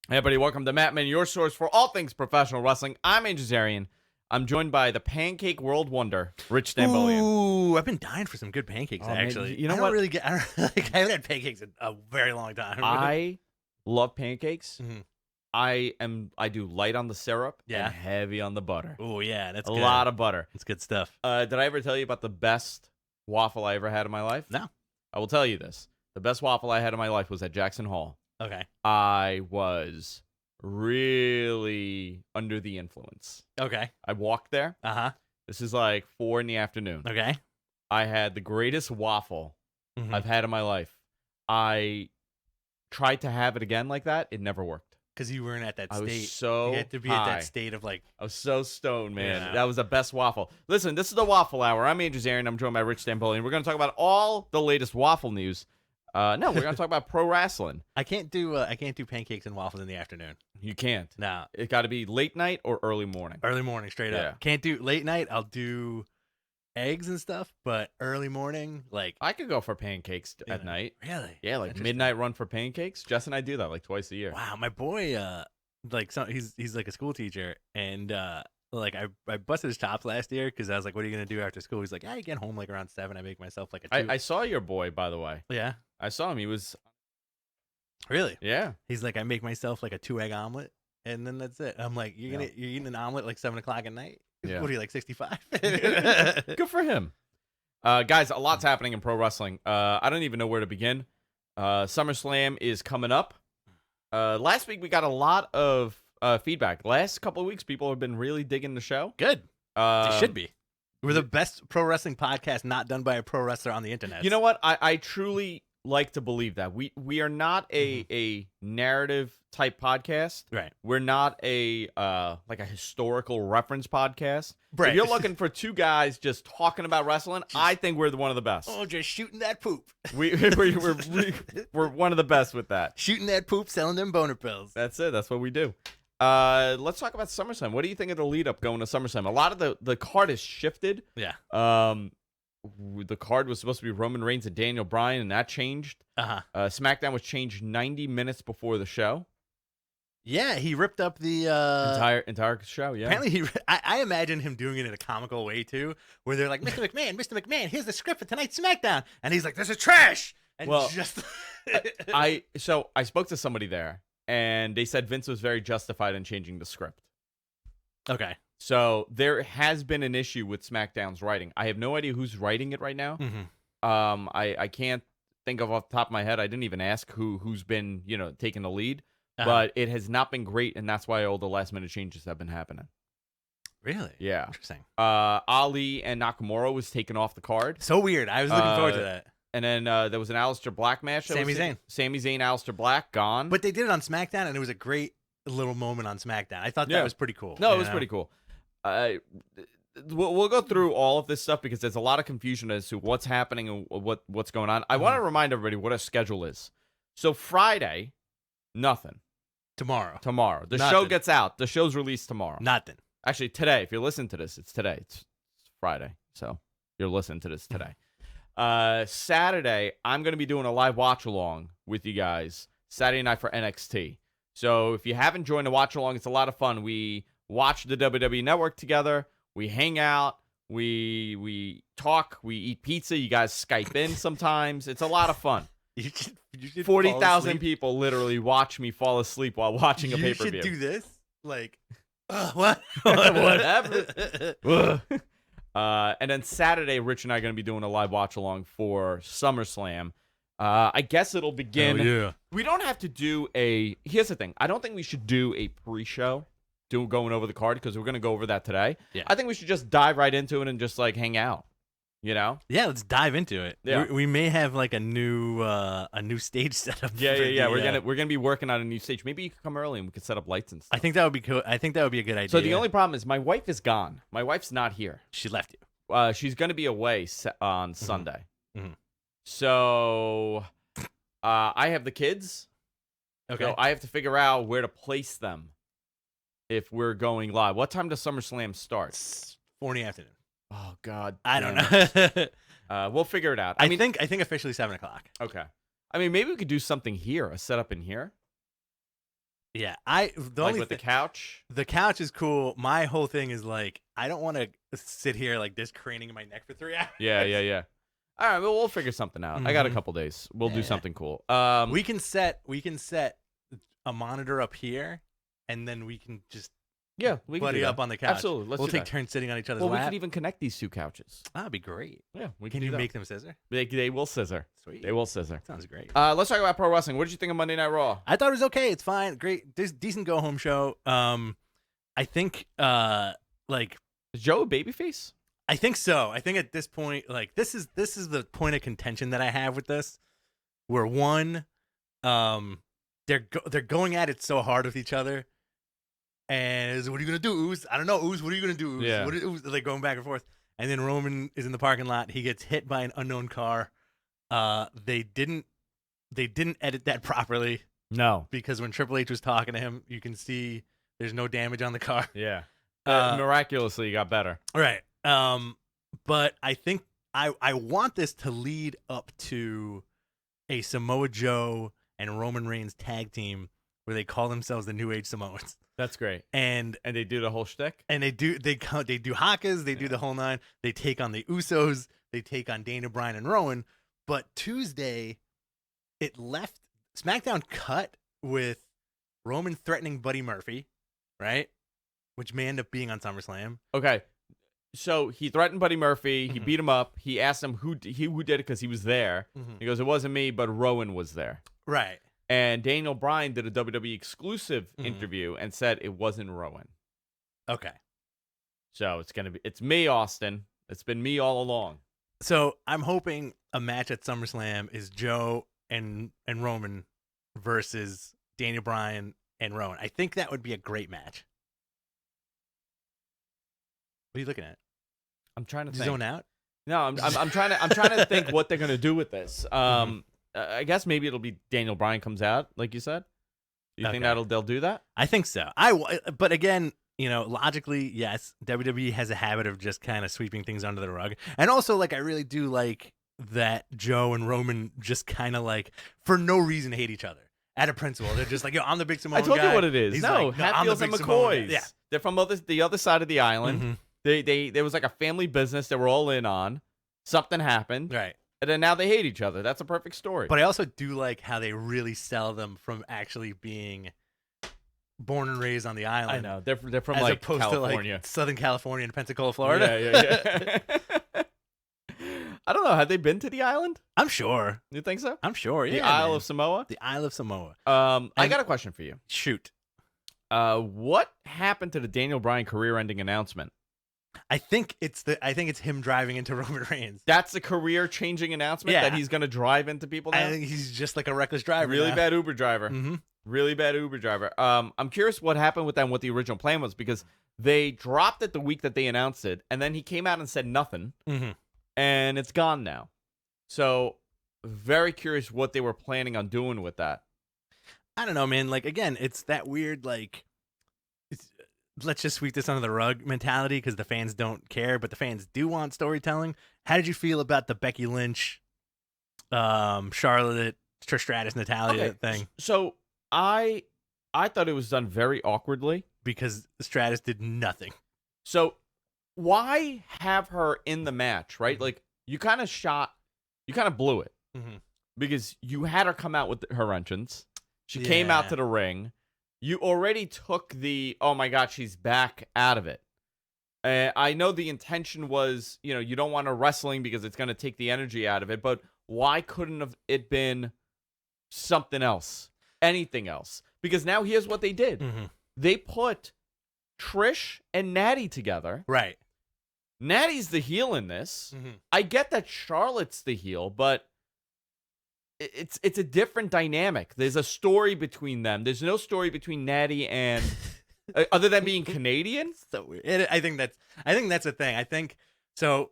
Hey, everybody, welcome to Matt Man, your source for all things professional wrestling. I'm Andrew Zarian. I'm joined by the Pancake World Wonder, Rich Stambolian. Ooh, I've been dying for some good pancakes, Oh, man, actually. you know I what? I haven't had pancakes in a very long time. I love pancakes. Mhm. I do light on the syrup Yeah. and heavy on the butter. Oh, yeah, that's A good. lot of butter. It's good stuff. Did I ever tell you about the best waffle I ever had in my life? No. I will tell you this. The best waffle I had in my life was at Jackson Hall. Okay. I was really under the influence. Okay. I walked there. Uh-huh. This is like 4 p.m. Okay. I had the greatest waffle Mhm. I've had in my life. I tried to have it again like that. It never worked. Because you weren't at that I state. was so You had to be high. at that state of like, I was so stoned, man. Yeah. That was the best waffle. Listen, this is the Waffle Hour. I'm Andrew Zarian. I'm joined by Rich Stambolian. We're going to talk about all the latest waffle news. No, we're going to talk about pro wrestling. I can't do pancakes and waffles in the afternoon. You can't. No. It got to be late night or early morning. Early morning, straight Yeah. up. Can't do late night. I'll do eggs and stuff, but early morning, like, I could go for pancakes at night. really? Yeah, like Interesting. midnight run for pancakes. Jess and I do that like twice a year. Wow, my boy, he's like a school teacher, and like I busted his chops last year because I was like, "What are you gonna do after school?" He's like, "I get home like around 7. I make myself like a 2. I saw your boy, by the way. Yeah, I saw him. He was, really. yeah. He's like, I make myself like a 2-egg omelet, and then that's it. I'm like, you're eating an omelet like 7 o'clock at night. Yeah. What are you, like 65? Good for him. Guys, a lot's happening in pro wrestling. I don't even know where to begin. Summerslam is coming up. Last week we got a lot of feedback. Last couple of weeks, people have been really digging the show. Good. Um, They should be. We're the best pro wrestling podcast not done by a pro wrestler on the internet. You know what? I truly like to believe that we are not a narrative type podcast. Right. We're not a like a historical reference podcast. Right. If you're looking for two guys just talking about wrestling, I think we're one of the best. Oh, just shooting that poop. We're one of the best with that. Shooting that poop, selling them boner pills. That's it. That's what we do. Let's talk about SummerSlam. What do you think of the lead up going to SummerSlam? A lot of the card has shifted. Yeah. The card was supposed to be Roman Reigns and Daniel Bryan, and that changed. Uh-huh. SmackDown was changed 90 minutes before the show. Yeah, he ripped up the Entire show. Yeah. Apparently, I imagine him doing it in a comical way too, where they're like, "Mr. McMahon, here's the script for tonight's SmackDown," and he's like, "This is trash." And Well, just I spoke to somebody there, and they said Vince was very justified in changing the script. okay. So there has been an issue with SmackDown's writing. I have no idea who's writing it right now. Mm-hmm. I can't think of off the top of my head. I didn't even ask who's been taking the lead, Uh-huh. but it has not been great, and that's why all the last minute changes have been happening. Really? Yeah. Interesting. Ali and Nakamura was taken off the card, So weird. I was looking forward to that. and then there was an Aleister Black match. Sami Zayn. Sami Zayn, Aleister Black, gone. But they did it on SmackDown, and it was a great little moment on SmackDown. I thought Yeah. that was pretty cool. No, it was pretty cool. We'll go through all of this stuff because there's a lot of confusion as to what's happening and what's going on. I want to remind everybody what our schedule is. So Friday, nothing. Tomorrow. The show Nothing. gets out. The show's released tomorrow. Nothing. Actually, today. If you're listening to this, it's today. It's Friday. So you're listening to this today. Saturday, I'm going to be doing a live watch along with you guys Saturday night for NXT. So if you haven't joined the watch along, it's a lot of fun. We watch the WWE Network together. We hang out. We talk. We eat pizza. You guys Skype in sometimes. It's a lot of fun. You should 40,000 people literally watch me fall asleep while watching a pay-per-view. You should do this. Like, what? Whatever. And then Saturday, Rich and I are going to be doing a live watch along for SummerSlam. I guess it'll begin. Oh, yeah. We don't have to do here's the thing. I don't think we should do a pre-show going over the card because we're going to go over that today. Yeah. I think we should just dive right into it and just like hang out. Yeah, let's dive into it. Yeah. We may have like a new stage setup. Yeah. We're gonna be working on a new stage. Maybe you could come early and we could set up lights and stuff. I think that would be cool. I think that would be a good idea. So the only problem is my wife is gone. My wife's not here. she left you. She's going to be away on Sunday. Mhm. So I have the kids. Okay. So I have to figure out where to place them if we're going live. What time does SummerSlam start? It's 4 in the afternoon. Oh, God. I don't damn know. We'll figure it out. I think officially 7 o'clock. Okay. I mean, maybe we could do something here, a setup in here. Yeah, Like with the couch. the couch is cool. My whole thing is like I don't want to sit here like this craning in my neck for 3 hours. Yeah. All right, well, we'll figure something out. I got a couple days. We'll do Yeah. something cool. We can set a monitor up here, and then we can just we can buddy do that. up on the couch. Absolutely, let's we'll do take that. turns sitting on each other's Well, we lap. could even connect these two couches. That'd be great. Yeah, we Can do you that. make them scissor? They will scissor. Sweet. They will scissor. Sounds great. Let's talk about pro wrestling. What did you think of Monday Night Raw? I thought it was okay. It's fine. Great. There's decent go home show. I think like Is Joe a babyface? I think so. I think at this point, like this is the point of contention that I have with this, where one, they're going at it so hard with each other, and what are you gonna do, Ooze? I don't know, Ooze. What are you gonna do, Ooze? Yeah. What are, like going back and forth, and then Roman is in the parking lot. He gets hit by an unknown car. They didn't edit that properly No. because when Triple H was talking to him, you can see there's no damage on the car. Yeah. Miraculously, you got better. Right. But I think I want this to lead up to a Samoa Joe and Roman Reigns tag team where they call themselves the New Age Samoans. That's great. And they do the whole shtick? they do hakas, they do the whole nine. They take on the Usos, they take on Daniel Bryan and Rowan. But Tuesday, it left SmackDown cut with Roman threatening Buddy Murphy, right? Which may end up being on SummerSlam. Okay. So he threatened Buddy Murphy. He Mhm. beat him up. He asked him who did it because he was there. Mhm. He goes, it wasn't me, but Rowan was there. Right. And Daniel Bryan did a WWE exclusive Mhm. interview and said it wasn't Rowan. Okay. So it's me, Austin. It's been me all along. So I'm hoping a match at SummerSlam is Joe and Roman versus Daniel Bryan and Rowan. I think that would be a great match. What are you looking at? I'm trying to Did you think. zone out? No, I'm trying to think what they're gonna do with this. I guess maybe it'll be Daniel Bryan comes out, like you said. You think Okay. they'll do that? I think so. But again, logically, yes, WWE has a habit of just kind of sweeping things under the rug. And also, like, I really do like that Joe and Roman just kind of like, for no reason, hate each other. Out of principle. They're just like, yo, I'm the big Samoan I told guy. you what it is. He's No, like, I'm the Hatfields and big Samoan guy. McCoys. Yeah. They're from the other side of the island. Mhm. There was like a family business they were all in on. Something happened, Right. and then now they hate each other. That's a perfect story. But I also do like how they really sell them from actually being born and raised on the island. I know they're from as like opposed California. to like Southern California and Pensacola, Florida. Yeah. I don't know. Have they been to the island? I'm sure. You think so? I'm sure. The Yeah, Isle man. of Samoa. The Isle of Samoa. I got a question for you. Shoot. What happened to the Daniel Bryan career-ending announcement? I think it's him driving into Roman Reigns. That's a career-changing announcement Yeah. that he's going to drive into people now. I think he's just like a reckless driver. Really bad Uber driver. Mm-hmm. Really bad Uber driver. I'm curious what happened with them, what the original plan was, because they dropped it the week that they announced it, and then he came out and said nothing, Mm-hmm. and it's gone now. So, very curious what they were planning on doing with that. I don't know, man. Like, again, it's that weird, like, let's just sweep this under the rug mentality because the fans don't care, but the fans do want storytelling. How did you feel about the Becky Lynch, Charlotte, Trish Stratus, Natalia thing? So, I thought it was done very awkwardly. Because Stratus did nothing. So, why have her in the match, right? Like, you kind of blew it. Mm-hmm. Because you had her come out with her entrance. She came out Yeah. to the ring. You already took the, oh my God, she's back out of it. I know the intention was, you don't want her wrestling because it's going to take the energy out of it. But why couldn't have it been something else? Anything else? Because now here's what they did. Mm-hmm. They put Trish and Natty together. Right. Natty's the heel in this. Mm-hmm. I get that Charlotte's the heel, but it's a different dynamic. There's a story between them. There's no story between Natty and other than being Canadian. So weird. I think that's a thing. I think so.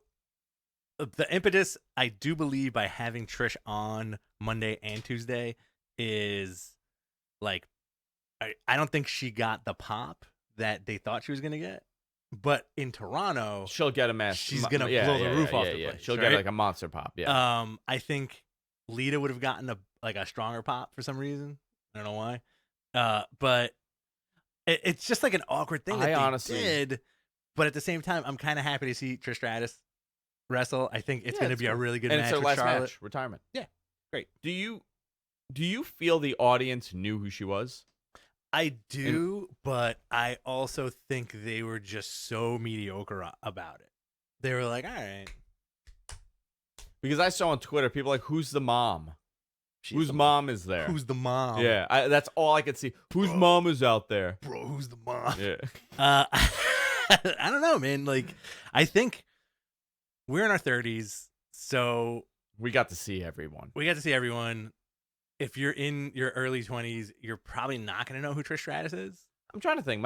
The impetus, I do believe, by having Trish on Monday and Tuesday is like, I don't think she got the pop that they thought she was gonna get. But in Toronto, She'll get a mess. she's gonna blow the roof off the place. She'll right? get like a monster pop. Yeah. I think Lita would have gotten a stronger pop for some reason. I don't know why. But it's just like an awkward thing that I they honestly- did. But at the same time, I'm kind of happy to see Trish Stratus wrestle. I think it's Yeah, going to it's be a cool. really good And match it's her with last Charlotte. match, retirement. Yeah, great. Do you feel the audience knew who she was? I do, but I also think they were just so mediocre about it. They were like, all right. Because I saw on Twitter people like, "Who's the mom? She's Whose the mom is there?" Who's the mom? Yeah, that's all I could see. Whose Bro. mom is out there? Bro, who's the mom? Yeah. I don't know, man. Like, I think we're in our 30s, so We got to see everyone. we got to see everyone. If you're in your early 20s, you're probably not going to know who Trish Stratus is. I'm trying to think.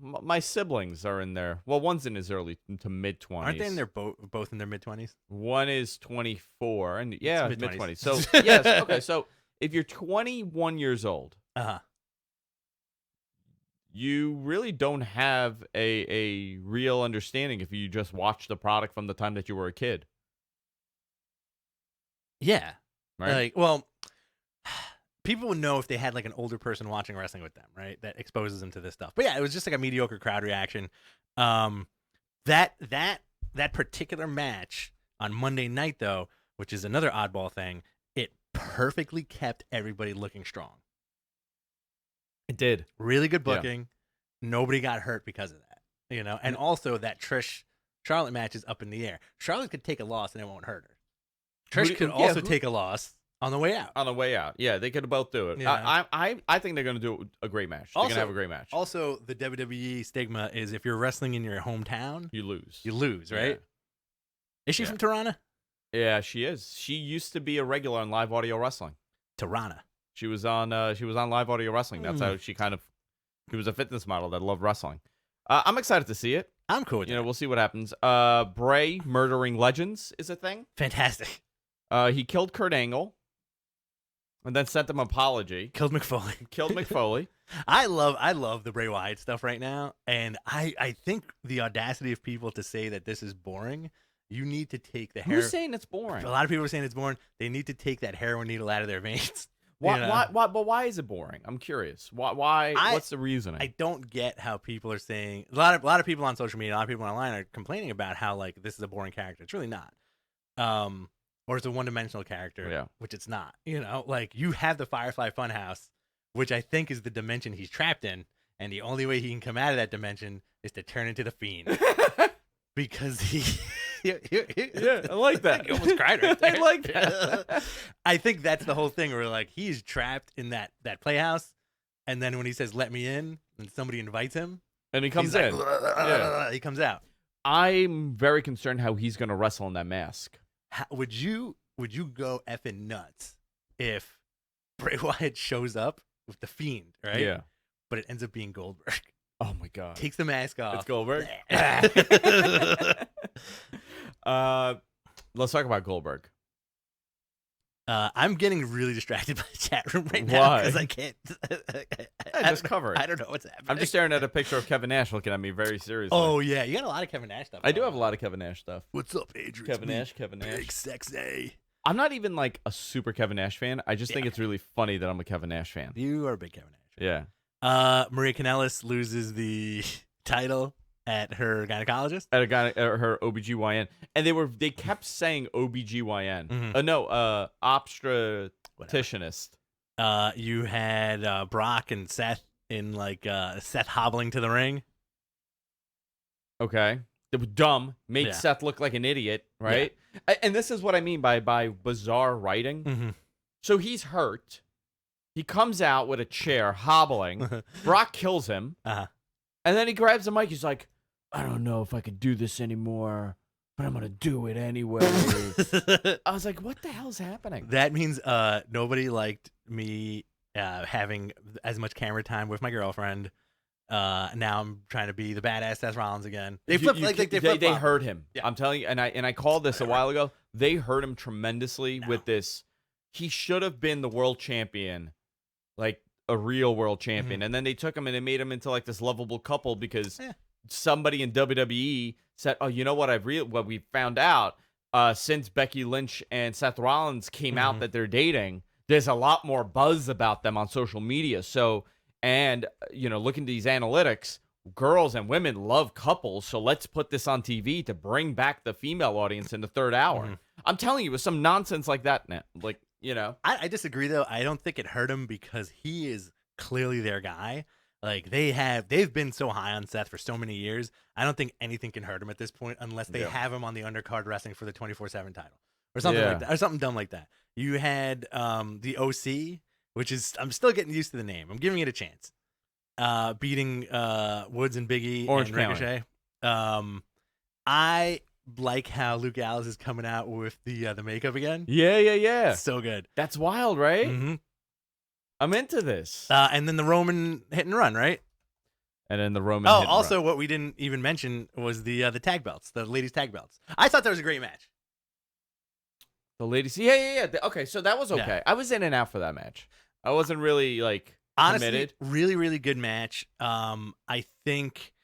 My siblings are in there. Well, one's in his early to mid 20s. Aren't they in their both in their mid 20s? One is 24, and yeah, mid mid-20s. 20s. So yes, okay. So if you're 21 years old, you really don't have a real understanding if you just watch the product from the time that you were a kid, Yeah. right? Like, well, people would know if they had like an older person watching wrestling with them, right? That exposes them to this stuff. But yeah, it was just like a mediocre crowd reaction. That particular match on Monday night, though, which is another oddball thing, it perfectly kept everybody looking strong. It did. Really good Yeah. booking. Nobody got hurt because of that, And also that Trish Charlotte match is up in the air. Charlotte could take a loss and it won't hurt her. Trish could also take a loss on the way out. On the way out. Yeah, they could both do it. Yeah. I think they're going to do a great match. They're going to have a great match. Also, the WWE stigma is if you're wrestling in your hometown, You lose. you lose, right? Yeah. Is she Yeah. from Tirana? Yeah, she is. She used to be a regular on Live Audio Wrestling. Tirana. She was on Live Audio Wrestling. That's how she was a fitness model that loved wrestling. I'm excited to see it. I'm cool with that. We'll see what happens. Bray murdering legends is a thing. Fantastic. He killed Kurt Angle and then sent him an apology. Killed McFoley. Killed McFoley. I love the Bray Wyatt stuff right now, and I think the audacity of people to say that this is boring. You need to take the hair. Who's saying it's boring? A lot of people are saying it's boring. They need to take that heroin needle out of their veins. Why? But why is it boring? I'm curious. Why? What's the reasoning? I don't get how people are saying. A lot of people on social media, a lot of people online are complaining about how like this is a boring character. It's really not. Or it's a one-dimensional character, which it's not. Like you have the Firefly Funhouse, which I think is the dimension he's trapped in, and the only way he can come out of that dimension is to turn into the Fiend, because he. Yeah, I like that. You almost cried right there. I like that. I think that's the whole thing where like he's trapped in that playhouse, and then when he says "let me in" and somebody invites him, And he comes he's in. like, he comes out. I'm very concerned how he's going to wrestle in that mask. Would you go effing nuts if Bray Wyatt shows up with the Fiend, right? Yeah. But it ends up being Goldberg. Oh my God. Takes the mask off. It's Goldberg. Let's talk about Goldberg. I'm getting really distracted by the chat room right now because I can't. Just cover it. I don't know what's happening. I'm just staring at a picture of Kevin Nash looking at me very seriously. Oh yeah, you got a lot of Kevin Nash stuff. I do have a lot of Kevin Nash stuff. What's up, Adrian? Kevin Nash. Big sexy. I'm not even like a super Kevin Nash fan. I just think it's really funny that I'm a Kevin Nash fan. You are a big Kevin Nash. Yeah. Maria Kanellis loses the title at her gynecologist. At a guy, her OBGYN. And they kept saying OBGYN. Mhm. Obstetricianist. You had Brock and Seth in like Seth hobbling to the ring. Okay. It was dumb. Made Yeah. Seth look like an idiot, right? And this is what I mean by bizarre writing. Mm-hmm. So he's hurt. He comes out with a chair, hobbling. Brock kills him. Uh-huh. And then he grabs the mic. He's like, I don't know if I could do this anymore, but I'm going to do it anyway. I was like, what the hell's happening? That means nobody liked me having as much camera time with my girlfriend. Now I'm trying to be the badass Seth Rollins again. They They hurt him. Yeah. I'm telling you, and I called this a while ago. They hurt him tremendously with this. He should have been the world champion, like a real world champion. And then they took him and they made him into like this lovable couple because somebody in WWE said, "Oh, you know what? What we found out since Becky Lynch and Seth Rollins came out that they're dating, there's a lot more buzz about them on social media. So, and, looking at these analytics, girls and women love couples. So let's put this on TV to bring back the female audience in the third hour. Mm-hmm. I'm telling you, with some nonsense like that, I disagree, though. I don't think it hurt him because he is clearly their guy. Like, they've been so high on Seth for so many years. I don't think anything can hurt him at this point unless they have him on the undercard wrestling for the 24/7 title or something like that, or something dumb like that. You had the OC, which is, I'm still getting used to the name. I'm giving it a chance. Beating Woods and Biggie and Ricochet. I like how Luke Gallows is coming out with the makeup again. Yeah. So good. That's wild, right? Mm-hmm. I'm into this. And then the Roman hit and run, right? And then the Roman. Oh, also, what we didn't even mention was the tag belts, the ladies' tag belts. I thought that was a great match. The ladies, yeah. Okay, so that was okay. Yeah. I was in and out for that match. I wasn't really Honestly, committed. Really, really good match. I think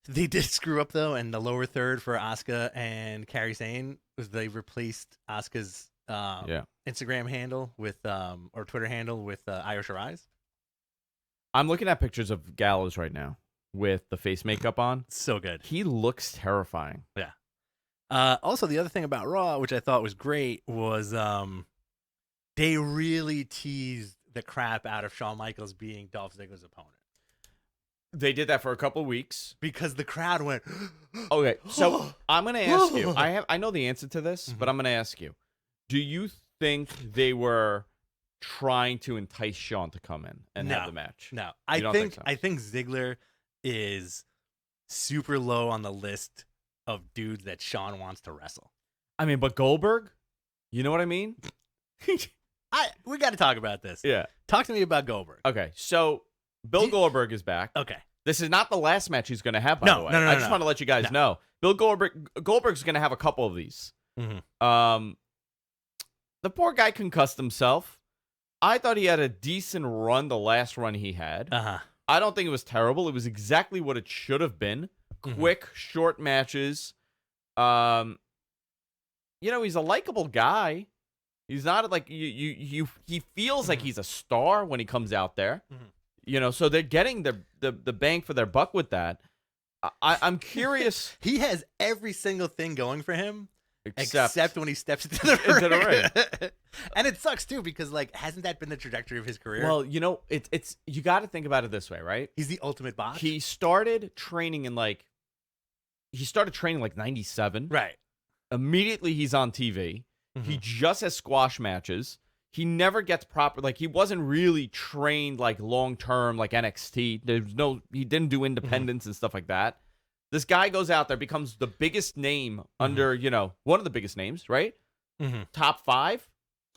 they did screw up though, and the lower third for Asuka and Kairi Sane was they replaced Asuka's Instagram handle with or Twitter handle with Io Shirai. I'm looking at pictures of Gallows right now with the face makeup on. So good. He looks terrifying. Yeah. Also, the other thing about Raw, which I thought was great, was they really teased the crap out of Shawn Michaels being Dolph Ziggler's opponent. They did that for a couple of weeks because the crowd went. Okay, so I'm gonna ask you. I know the answer to this, but I'm gonna ask you. Do you think they were trying to entice Shawn to come in and have the match? No, I think so? I think Ziggler is super low on the list of dudes that Shawn wants to wrestle. I mean, but Goldberg, you know what I mean? We got to talk about this. Yeah, talk to me about Goldberg. Okay, so Bill Goldberg is back. Okay, this is not the last match he's going to have. By the way, I just want to let you guys know. Bill Goldberg's going to have a couple of these. Mm-hmm. The poor guy concussed himself. I thought he had a decent run, the last run he had. I don't think it was terrible. It was exactly what it should have been. Quick, short matches. He's a likable guy. He's not like he feels like he's a star when he comes out there. So they're getting the bang for their buck with that. I'm curious. He has every single thing going for him. Except when he steps into the ring. And it sucks too because hasn't that been the trajectory of his career? Well, it's you got to think about it this way, right? He's the ultimate bot. He started training in 97. Right. Immediately he's on TV. He just has squash matches. He never gets proper he wasn't really trained long term like NXT. He didn't do independence and stuff like that. This guy goes out there, becomes the biggest name under, one of the biggest names, right? Top 5.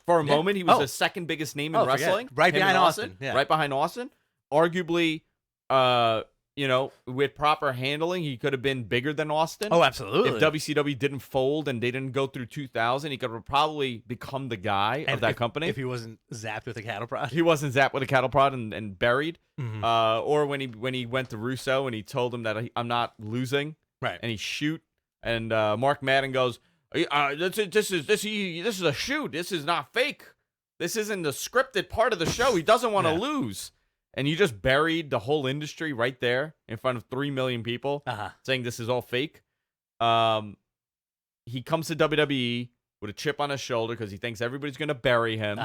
For a moment, he was the second biggest name in wrestling. Right behind Austin. Yeah. Right behind Austin. Arguably, with proper handling, he could have been bigger than Austin. Oh, absolutely. If WCW didn't fold and they didn't go through 2000, he could have probably become the guy of that company. If he wasn't zapped with a cattle prod. He wasn't zapped with a cattle prod and buried. Or when he went to Russo and he told him that I'm not losing. Right. And he shoot. And Mark Madden goes, this is a shoot. This is not fake. This isn't the scripted part of the show. He doesn't want to lose. And you just buried the whole industry right there in front of 3 million people saying this is all fake. He comes to WWE with a chip on his shoulder because he thinks everybody's going to bury him.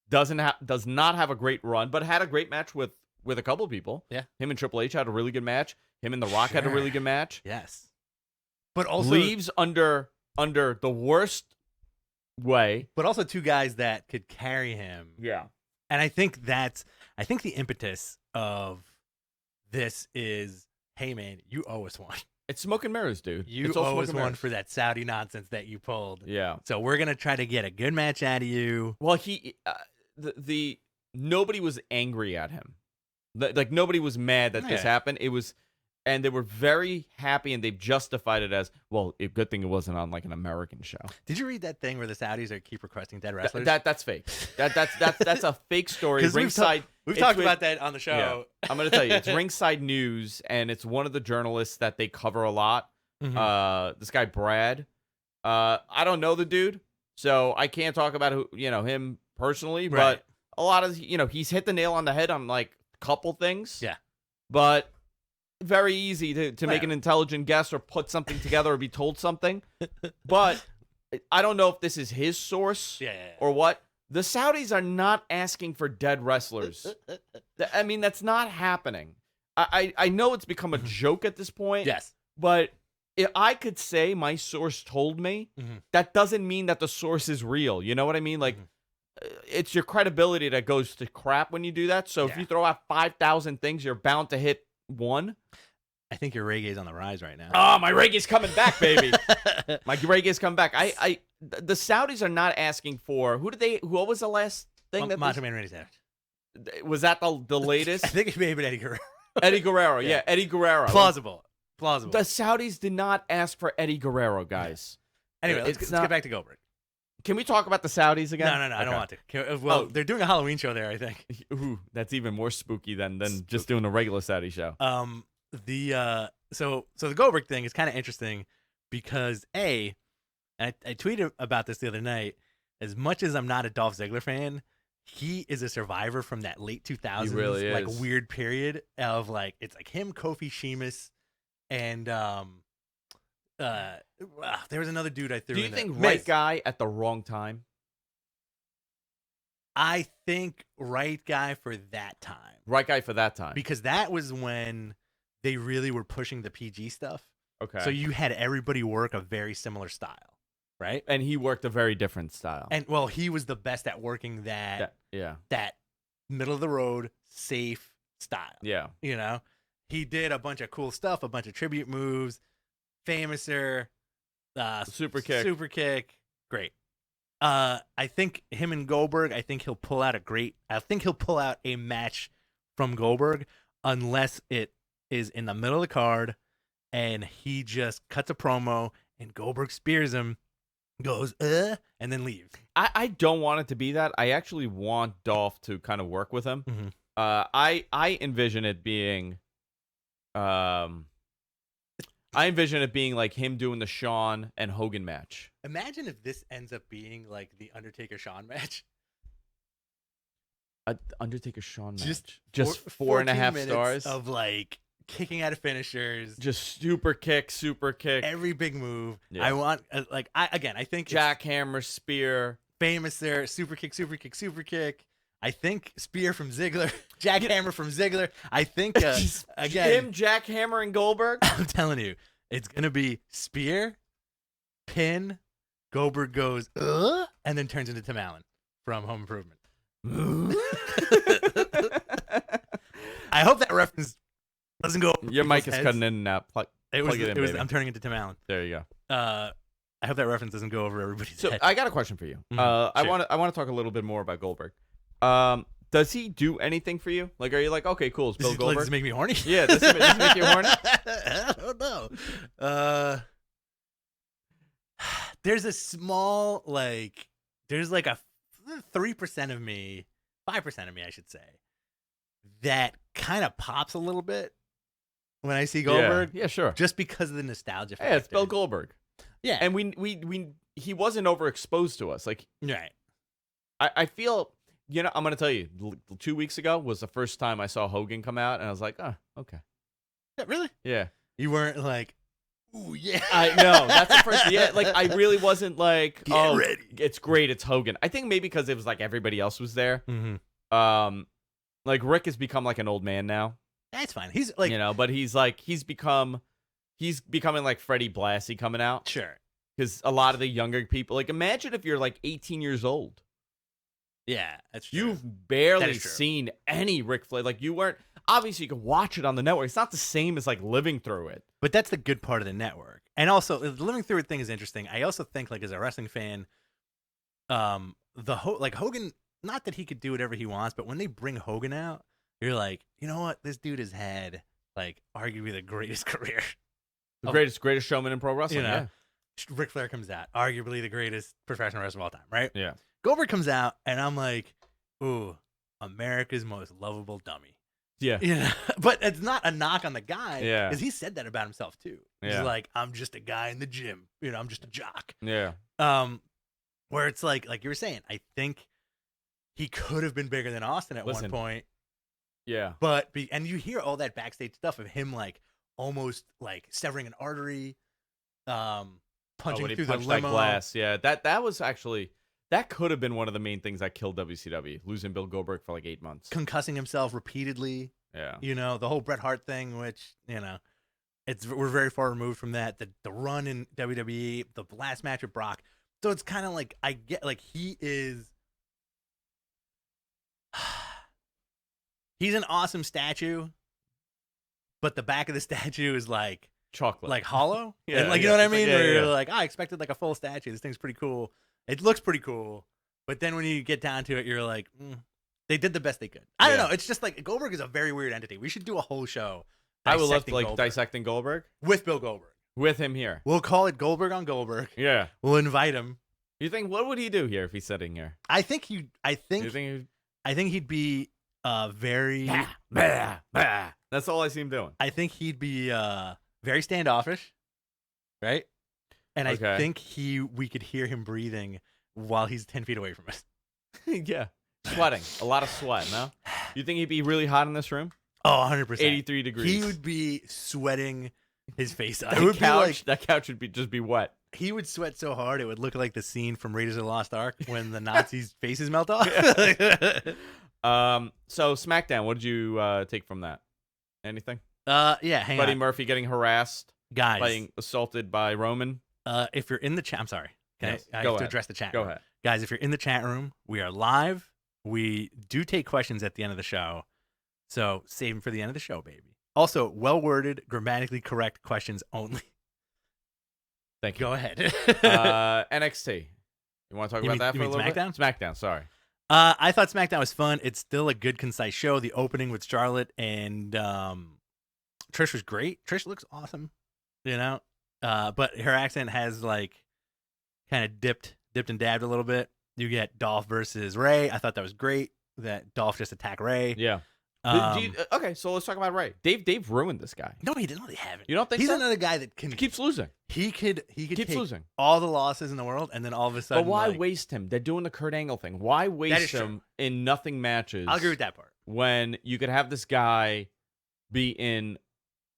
Does not have a great run, but had a great match with a couple of people. Yeah. Him and Triple H had a really good match. Him and The Rock had a really good match. Yes. But also leaves under the worst way. But also two guys that could carry him. Yeah. And I think the impetus of this is, hey man, you owe us one. It's smoke and mirrors, dude. You owe us one for that Saudi nonsense that you pulled. Yeah. So we're gonna try to get a good match out of you. Well, nobody was angry at him. Nobody was mad that this happened. It was, and they were very happy, and they've justified it as, well, a good thing it wasn't on an American show. Did you read that thing where the Saudis keep requesting dead wrestlers? That's fake. That's a fake story. Ringside. We've talked about that on the show. Yeah. I'm going to tell you, it's Ringside News, and it's one of the journalists that they cover a lot. This guy Brad. I don't know the dude, so I can't talk about him personally, Right. but a lot of he's hit the nail on the head on like a couple things. Yeah. But very easy to make Right. an intelligent guess or put something together or be told something. But I don't know if this is his source Yeah. or what. The Saudis are not asking for dead wrestlers. I mean, that's not happening. I know it's become a joke at this point. Yes. But if I could say my source told me, that doesn't mean that the source is real. You know what I mean? Like, it's your credibility that goes to crap when you do that. So if you throw out 5,000 things, you're bound to hit one. I think your reggae is on the rise right now. Oh, my reggae's coming back, baby. My reggae's coming back. The Saudis are not asking for what was the last thing that Macho Man Randy Savage. was that the latest? I think it may have been Eddie Guerrero. Eddie Guerrero, yeah, Eddie Guerrero. Plausible. The Saudis did not ask for Eddie Guerrero, guys. Anyway, let's get back to Goldberg. Can we talk about the Saudis again? No, I don't want to. Well, they're doing a Halloween show there, I think. Ooh, that's even more spooky than just doing a regular Saudi show. So the Goldberg thing is kind of interesting because I tweeted about this the other night. As much as I'm not a Dolph Ziggler fan, he is a survivor from that late 2000s really like is. weird period of like it's like him, Kofi, Sheamus, and there was another dude I threw. Do you in think there. right Miz. guy at the wrong time? I think right guy for that time. Right guy for that time. Because that was when they really were pushing the PG stuff. Okay. So you had everybody work a very similar style, right? And he worked a very different style. And well, he was the best at working that middle of the road, safe style. Yeah. You know, he did a bunch of cool stuff, a bunch of tribute moves, Famouser, Super kick. Great. I think him and Goldberg, I think he'll pull out a match from Goldberg unless it is in the middle of the card and he just cuts a promo and Goldberg spears him, goes, and then leaves. I don't want it to be that. I actually want Dolph to kind of work with him. Mm-hmm. I envision it being like him doing the Shawn and Hogan match. Imagine if this ends up being like the Undertaker-Shawn match. Undertaker Shawn match. Just 4.5 stars of like kicking out of finishers. Just super kick. Every big move. Yeah. I want I think jackhammer, spear, famous there. Super kick. I think spear from Ziggler, jackhammer from Ziggler. I think again him jackhammer and Goldberg. I'm telling you, it's gonna be spear, pin, Goldberg goes and then turns into Tim Allen from Home Improvement. I hope that reference doesn't go over Your mic is heads. cutting in and out. Plug it in, baby. I'm turning into Tim Allen. There you go. I hope that reference doesn't go over everybody's So head. I got a question for you. Mhm. I Sure. want to talk a little bit more about Goldberg. Does he do anything for you? Like, are you like, okay, cool, it's Bill Does Goldberg? this make me horny? Yeah, does it make you horny? I don't know. There's a small there's like a 3% of me, 5% of me, I should say, that kind of pops a little bit when I see Goldberg. Yeah, sure. Just because of the nostalgia factor. Yeah, it's Bill Goldberg. Yeah. And he wasn't overexposed to us. Like, Right. I feel, I'm going to tell you, 2 weeks ago was the first time I saw Hogan come out, and I was like, oh, okay. Yeah, really? Yeah. You weren't like, ooh, yeah. I know. That's the first, yeah, like, I really wasn't like, Get ready. It's great, it's Hogan. I think maybe because it was like everybody else was there. Mm-hmm. Like, Rick has become like an old man now. That's fine. He's like, but he's becoming like Freddie Blassie coming out. sure. Because a lot of the younger people, like, imagine if you're like 18 years old. Yeah, that's true. You've barely true. seen any Ric Flair. Like, you weren't, obviously you can watch it on the network. It's not the same as like living through it. But that's the good part of the network. And also, the living through it thing is interesting. I also think, like, as a wrestling fan, Hogan, not that he could do whatever he wants, but when they bring Hogan out, you're like, you know what? This dude has had, like, arguably the greatest career. The greatest showman in pro wrestling. Yeah. Ric Flair comes out, arguably the greatest professional wrestler of all time, right? Yeah. Goldberg comes out, and I'm like, ooh, America's most lovable dummy. Yeah. Yeah. But it's not a knock on the guy. Yeah. Because he said that about himself, too. Yeah. He's like, I'm just a guy in the gym. I'm just a jock. Yeah. Where it's like you were saying, I think he could have been bigger than Austin at Listen. one point. Yeah. But and you hear all that backstage stuff of him like almost like severing an artery, punching when he through punched the limo. that glass. Yeah, that was actually that could have been one of the main things that killed WCW, losing Bill Goldberg for like 8 months. Concussing himself repeatedly. Yeah. You know, the whole Bret Hart thing, which, you know, we're very far removed from that. The run in WWE, the last match with Brock. So it's kind of like I get like he is he's an awesome statue, but the back of the statue is like Chocolate. like hollow. Yeah, And, like, you yeah, know what I it's like- mean? yeah, Where yeah, you're yeah. like, I expected like a full statue. This thing's pretty cool. It looks pretty cool. But then when you get down to it, you're like, they did the best they could. I don't Yeah. know. It's just like Goldberg is a very weird entity. We should do a whole show. I would love to dissecting like Goldberg dissecting Goldberg with Bill Goldberg. with him here. We'll call it Goldberg on Goldberg. Yeah. We'll invite him. You think what would he do here if he's sitting here? I think You I think think he'd be very bah, bah. That's all I see him doing. I think he'd be very standoffish, right? And Okay. I think we could hear him breathing while he's 10 feet away from us. Yeah. Sweating. A lot of sweat, no? You think he'd be really hot in this room? Oh, 100%. 83 degrees. He would be sweating his face off. that It would be like that couch would just be wet. he would sweat so hard it would look like the scene from Raiders of the Lost Ark when the Nazis' faces melt off. So SmackDown, what did you take from that? Anything? Yeah, hang Buddy on. Murphy getting harassed, Guys, being assaulted by Roman. if you're in the chat, I'm sorry. Yes, I go have to ahead. address the chat Go room. ahead. Guys, if you're in the chat room, we are live. We do take questions at the end of the show. So save them for the end of the show, baby. Also, well-worded, grammatically correct questions only. Thank you. Go ahead. NXT. You want to talk You about mean- that you for a mean little SmackDown? bit? SmackDown, sorry. I thought SmackDown was fun. It's still a good, concise show. The opening with Charlotte and Trish was great. Trish looks awesome, you know. But her accent has like kind of dipped and dabbed a little bit. You get Dolph versus Ray. I thought that was great. That Dolph just attacked Ray. Yeah. Okay, so let's talk about Ray. Dave ruined this guy. No, he didn't. No, they haven't. You don't think He's so? another guy that can He keeps losing. he could Keeps take losing. all the losses in the world, and then all of a sudden, But why like, waste him? They're doing the Kurt Angle thing. Why waste true. him in nothing matches? I'll agree with that part. When you could have this guy be in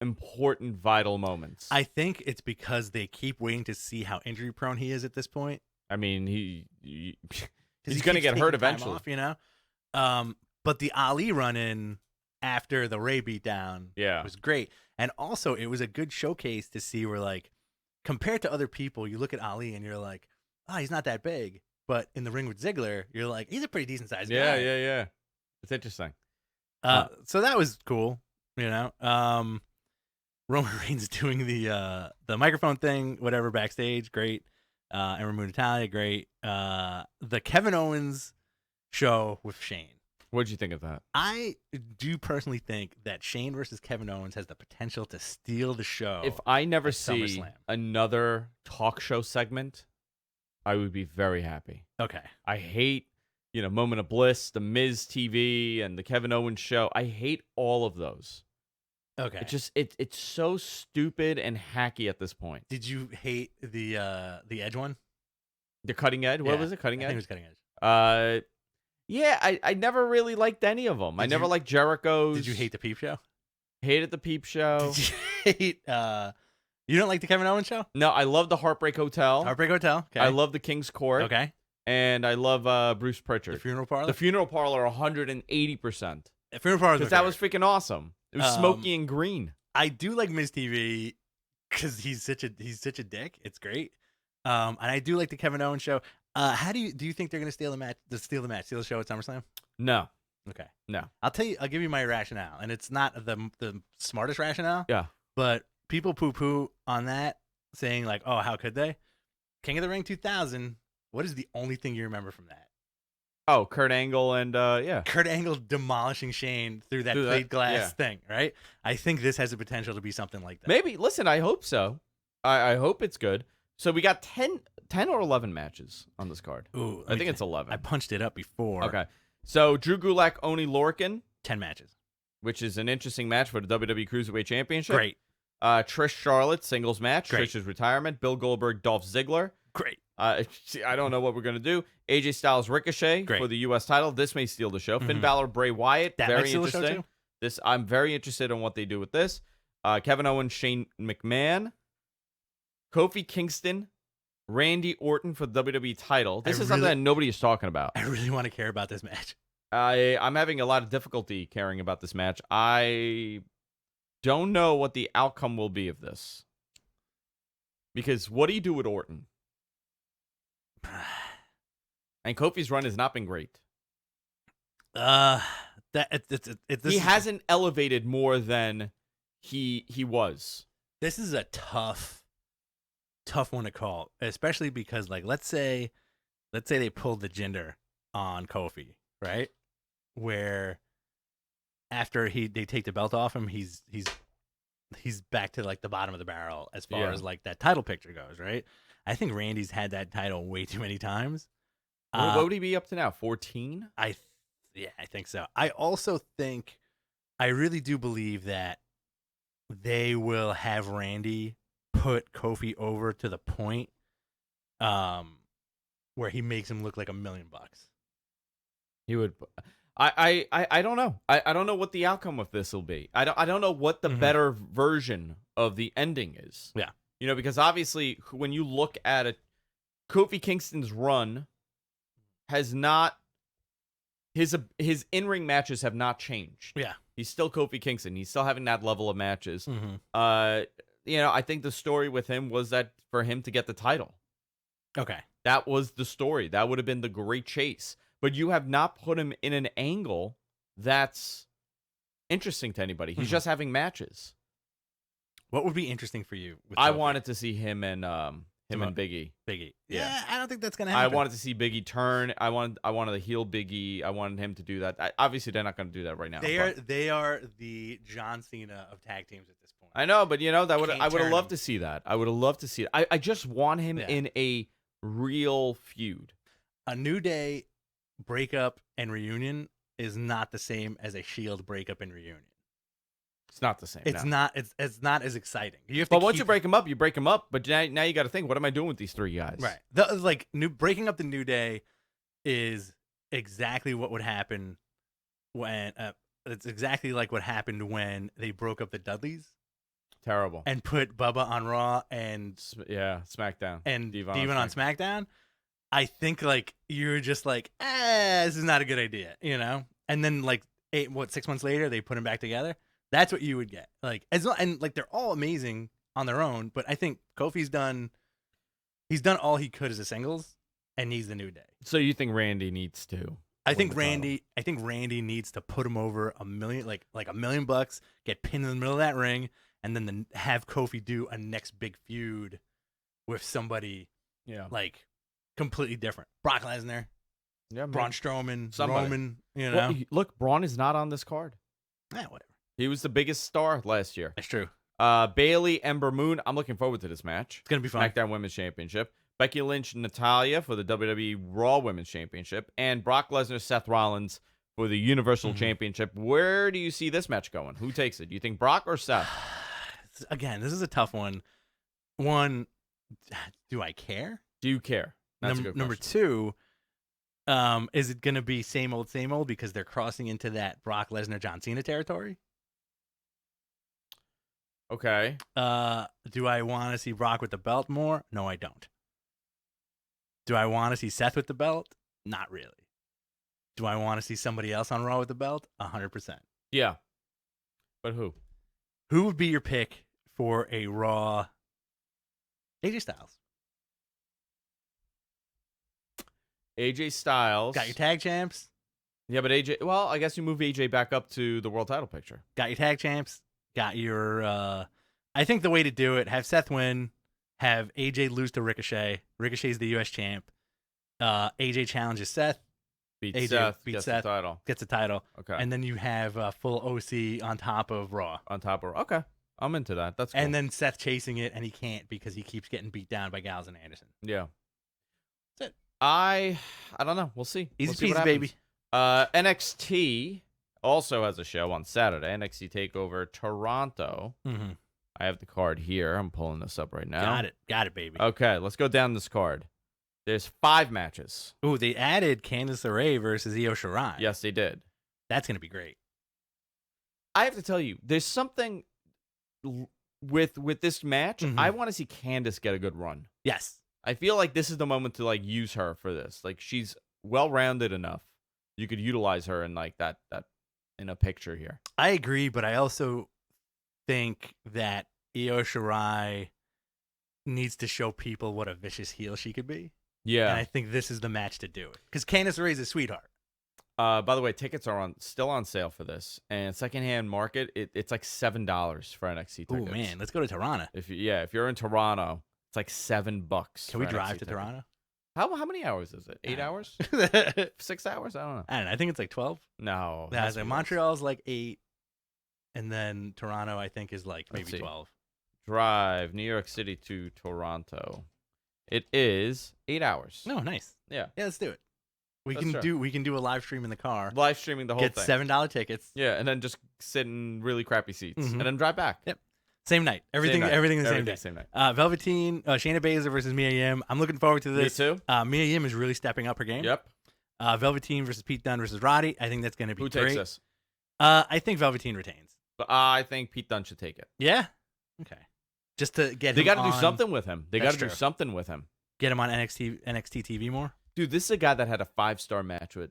important, vital moments. I think it's because they keep waiting to see how injury prone he is at this point. I mean, Because he's he going to keeps get hurt taking time eventually. off, you know. But the Ali run in after the Ray beatdown Yeah. was great, and also it was a good showcase to see where, like, compared to other people, you look at Ali and you're like, oh, he's not that big, but in the ring with Ziggler, you're like, he's a pretty decent sized Yeah, guy. yeah. It's interesting. So that was cool, you know. Roman Reigns doing the microphone thing, whatever, backstage, great. And Ramu Natalia, great. The Kevin Owens show with Shane. What did you think of that? I do personally think that Shane versus Kevin Owens has the potential to steal the show. If I never at see SummerSlam. another talk show segment, I would be very happy. Okay. I hate, Moment of Bliss, the Miz TV, and the Kevin Owens show. I hate all of those. Okay. It's so stupid and hacky at this point. Did you hate the Edge one? The Cutting Edge? What Yeah, was it? Cutting I Edge? think it was Cutting Edge. Yeah, I never really liked any of them. I Did never you- liked Jericho's. Did you hate the Peep Show? Hated the Peep Show. Did you hate? You don't like the Kevin Owens show? No, I love the Heartbreak Hotel. Heartbreak Hotel. Okay. I love the King's Court. Okay. And I love Bruce The Pritchard. Funeral Parlor. The Funeral Parlor, 180%. The Funeral Parlor. Because that was freaking awesome. It was smoky and green. I do like Miz TV because he's such a dick. It's great. And I do like the Kevin Owens show. How do you think they're gonna steal the match? Steal the show at SummerSlam? No. Okay. No. I'll give you my rationale, and it's not the smartest rationale. Yeah. But people poo poo on that, saying like, "Oh, how could they?" King of the Ring 2000. What is the only thing you remember from that? Oh, Kurt Angle and yeah. Kurt Angle demolishing Shane through that plate glass thing, right? I think this has the potential to be something like that. Maybe. Listen, I hope so. I hope it's good. So we got 10 or 11 matches on this card. Ooh, I think it's 11. I punched it up before. Okay. So Drew Gulak, Oni Lorcan, 10 matches. which is an interesting match for the WWE Cruiserweight Championship. Great. Trish Charlotte, singles match. Great. Trish's retirement. Bill Goldberg, Dolph Ziggler. Great. I don't know what we're gonna do. AJ Styles Ricochet Great. for the U.S. title. This may steal the show. Finn Mhm. Balor Bray Wyatt. That might Very steal the show, interesting. too. I'm very interested in what they do with this. Kevin Owens, Shane McMahon, Kofi Kingston, Randy Orton for the WWE title. This is something that nobody is talking about. I really want to care about this match. I'm having a lot of difficulty caring about this match. I don't know what the outcome will be of this. Because what do you do with Orton? And Kofi's run has not been great. He hasn't elevated more than he was. This is a tough one to call, especially because, like, let's say they pulled the gender on Kofi, right? Where after they take the belt off him, he's back to like the bottom of the barrel as far as like that title picture goes, right? I think Randy's had that title way too many times. What would he be up to now? 14? I think so. I also think, I really do believe that they will have Randy put Kofi over to the point where he makes him look like $1 million. He would. I don't know. I don't know what the outcome of this will be. I don't know what the better version of the ending is. Yeah. You know, because obviously when you look at it, Kofi Kingston's run has not, his in-ring matches have not changed. Yeah. He's still Kofi Kingston. He's still having that level of matches. You know, I think the story with him was that for him to get the title. Okay. That was the story. That would have been the great chase. But you have not put him in an angle that's interesting to anybody. He's just having matches. What would be interesting for you? I wanted to see him and Big E. Big E. Yeah, I don't think that's gonna happen. I wanted to see Big E turn. I wanted to heel Big E. I wanted him to do that. Obviously, they're not going to do that right now. They are the John Cena of tag teams at this point. I know, but you know that I would have loved him. to see that. I would have loved to see it. I just want him in a real feud. A New Day breakup and reunion is not the same as a Shield breakup and reunion. It's not the same. It's not. It's not as exciting. But once you break them up, you break them up. But now you got to think, what am I doing with these three guys? Right. Breaking up the New Day is exactly what would happen when. It's exactly like what happened when they broke up the Dudleys. Terrible. And put Bubba on Raw and SmackDown and Devon on SmackDown. I think like you're just like, this is not a good idea, you know. And then like 6 months later, they put them back together. That's what you would get. Like and like they're all amazing on their own, but I think Kofi's done. He's done all he could as a singles, and he's the New Day. So you think Randy needs to? I think Randy needs to put him over $1 million, like $1 million, get pinned in the middle of that ring, and then have Kofi do a next big feud with somebody, like completely different. Brock Lesnar, Braun Strowman, Roman. You know, well, look, Braun is not on this card. Whatever. He was the biggest star last year. That's true. Bailey, Ember Moon. I'm looking forward to this match. It's gonna be fun. SmackDown Women's Championship. Becky Lynch, Natalya for the WWE Raw Women's Championship, and Brock Lesnar, Seth Rollins for the Universal Championship. Where do you see this match going? Who takes it? Do you think Brock or Seth? Again, this is a tough one. One, do I care? Do you care? That's a good question. Number two, is it going to be same old because they're crossing into that Brock Lesnar, John Cena territory? Okay. Do I want to see Brock with the belt more? No, I don't. Do I want to see Seth with the belt? Not really. Do I want to see somebody else on Raw with the belt? 100%. Yeah. But who? Who would be your pick for a Raw? AJ Styles. AJ Styles. Got your tag champs. Yeah, but AJ, well, I guess you move AJ back up to the world title picture. Got your tag champs. Got your, I think the way to do it, have Seth win, have AJ lose to Ricochet. Ricochet's the U.S. champ. AJ challenges Seth. Beats AJ Seth, beats gets Seth, the title. Gets the title. Okay. And then you have full OC on top of Raw. Okay. I'm into that. That's cool. And then Seth chasing it, and he can't because he keeps getting beat down by Gallows and Anderson. Yeah. That's it. I don't know. We'll see. Easy We'll see peasy, baby. NXT also has a show on Saturday. NXT Takeover Toronto. Mm-hmm. I have the card here. I'm pulling this up right now. Got it, baby. Okay, let's go down this card. There's 5 matches. Ooh, they added Candice LeRae versus Io Shirai. Yes, they did. That's going to be great. I have to tell you, there's something with this match. Mhm. I want to see Candice get a good run. Yes. I feel like this is the moment to like use her for this. Like she's well-rounded enough. You could utilize her in like that in a picture here. I agree, but I also think that Io Shirai needs to show people what a vicious heel she could be. Yeah. And I think this is the match to do it. Because Candice LeRae is a sweetheart. By the way, tickets are still on sale for this, and secondhand market it's like $7 for NXT tickets. Oh man, let's go to Toronto. If you're in Toronto, it's like $7. Can we for drive NXT to tickets. Toronto? How many hours is it? 8 I hours? don't know. 6 hours? I don't know. I don't know. I think it's like 12. No. Yeah, that's like ridiculous. Montreal's like 8, and then Toronto I think is like Let's maybe see. 12. Drive New York City to Toronto. It is 8 hours. No, nice. Yeah. Yeah, let's do it. We Let's can try. do a live stream in the car. Live streaming the whole Get thing. $7 tickets. Yeah, and then just sit in really crappy seats Mhm. and then drive back. Yep. Same night. Everything night. everything the same day. Same night. Velveteen, Shayna Baszler versus Mia Yim. I'm looking forward to Me this. too. Mia Yim is really stepping up her game. Yep. Velveteen versus Pete Dunne versus Roddy. I think that's going to be Who great. takes this? I think Velveteen retains. But I think Pete Dunne should take it. Yeah. Okay. Just to get They him got to do on- something with him. They got That's to do true. something with him. Get him on NXT TV more. Dude, this is a guy that had a 5-star match with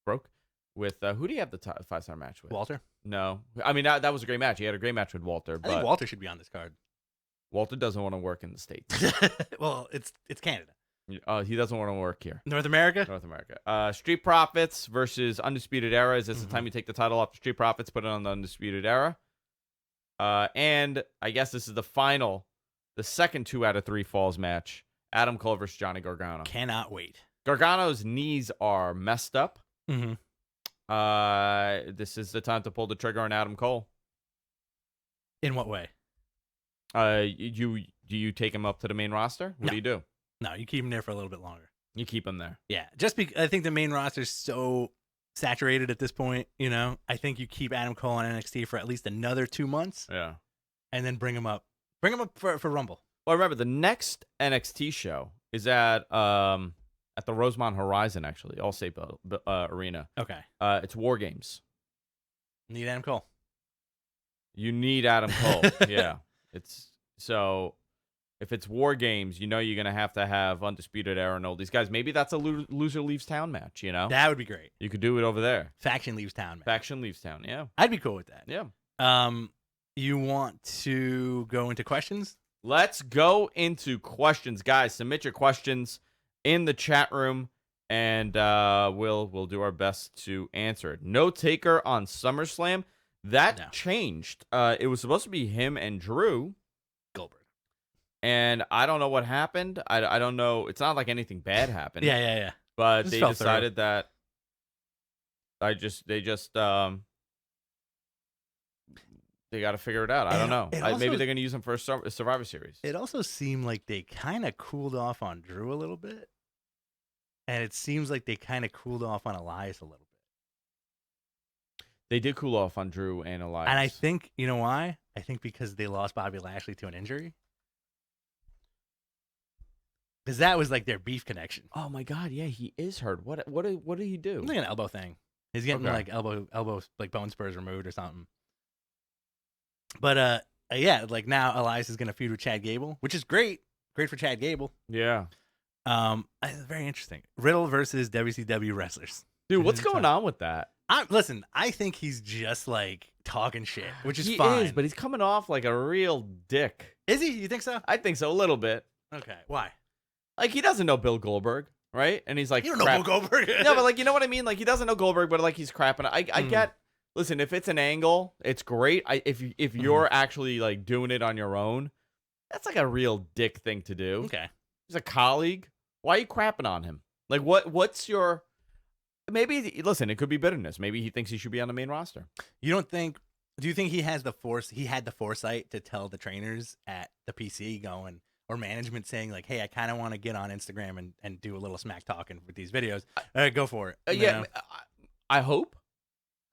Broke with who do you have the 5-star match with? Walter. No, I mean that was a great match. He had a great match with Walter, I think but Walter should be on this card. Walter doesn't want to work in the States. Well, it's Canada. He doesn't want to work here, North America. North America. Street Profits versus Undisputed Era. Is this the time you take the title off the Street Profits, put it on the Undisputed Era? And I guess this is the second 2 out of 3 falls match. Adam Cole versus Johnny Gargano. Cannot wait. Gargano's knees are messed up. Mm-hmm. This is the time to pull the trigger on Adam Cole. In what way? Do you take him up to the main roster? What No. do you do? No, you keep him there for a little bit longer. You keep him there. Yeah, just because I think the main roster is so saturated at this point. You know, I think you keep Adam Cole on NXT for at least another 2 months, Yeah. and then bring him up. Bring him up for Rumble. Well, remember the next NXT show is at the Rosemont Horizon, actually, Allstate Arena. Okay. It's War Games. Need Adam Cole. You need Adam Cole. Yeah. It's so if it's War Games, you know you're gonna have to have Undisputed Era and all these guys. Maybe that's a loser leaves town match. You know, That would be great. you could do it over there. Faction leaves town, man. Faction leaves town. Yeah. I'd be cool with that. Yeah. You want to go into questions? Let's go into questions, guys. Submit your questions in the chat room, and we'll do our best to answer it. No taker on SummerSlam. That No. changed. It was supposed to be him and Drew, Goldberg. and I don't know what happened. I don't know. It's not like anything bad happened. Yeah. But Just they fell decided that they got to figure it out. I don't know. it Maybe also- they're going to use him for a Survivor Series. It also seemed like they kind of cooled off on Drew a little bit. And it seems like they kind of cooled off on Elias a little bit. They did cool off on Drew and Elias. And I think, you know why? I think because they lost Bobby Lashley to an injury. Because that was like their beef connection. Oh my God! Yeah, he is hurt. What did he do? It's like an elbow thing. He's getting Okay. like elbow like bone spurs removed or something. But yeah, like now Elias is gonna feud with Chad Gable, which is great. Great for Chad Gable. Yeah, Very interesting. Riddle versus WCW wrestlers. dude, what's It's going on with that? Listen, I think he's just like talking shit, which is He fine. is, but he's coming off like a real dick. Is he? You think so? I think so, a little bit. Okay. Why? Like he doesn't know Bill Goldberg, right? And he's like, You don't know crap- Bill Goldberg. No, but like you know what I mean. Like he doesn't know Goldberg, but like he's crapping. I get. Listen, if it's an angle, it's great. If you're actually like doing it on your own, that's like a real dick thing to do. Okay. He's a colleague. Why are you crapping on him? Like what's your? Maybe listen. It could be bitterness. Maybe he thinks he should be on the main roster. You don't think? Do you think he has the force? He had the foresight to tell the trainers at the PC going or management saying like, "Hey, I kind of want to get on Instagram and do a little smack talking with these videos. Go for it." You Yeah, know? I hope,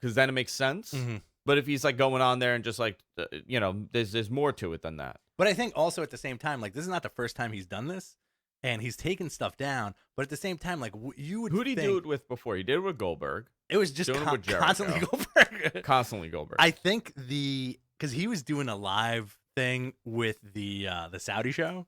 because then it makes sense. Mhm. But if he's like going on there and just like there's more to it than that. But I think also at the same time, like, this is not the first time he's done this, and he's taken stuff down. But at the same time, like, you would Who did he think do it with before? He did it with Goldberg. it was just doing it with Jericho. constantly Goldberg. Constantly Goldberg. I think because he was doing a live thing with the Saudi show.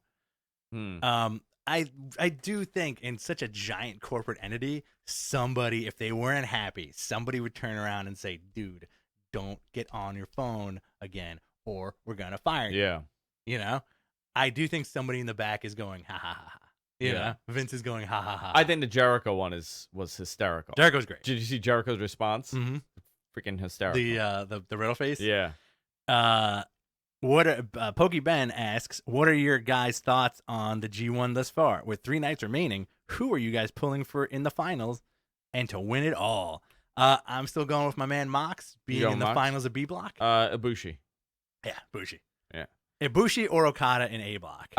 I do think in such a giant corporate entity, somebody, if they weren't happy, somebody would turn around and say, "Dude, don't get on your phone again, or we're gonna fire you." Yeah. You know, I do think somebody in the back is going, "Ha ha ha ha." You know, Vince is going, "Ha ha ha." I think the Jericho one was hysterical. Jericho's great. Did you see Jericho's response? Mm-hmm. Freaking hysterical. The riddle face. Yeah. Pokey Ben asks, what are your guys' thoughts on the G1 thus far? With 3 nights remaining, who are you guys pulling for in the finals and to win it all? I'm still going with my man Mox being in the finals of B block. Ibushi. Yeah, Ibushi. Yeah. Ibushi or Okada in A block.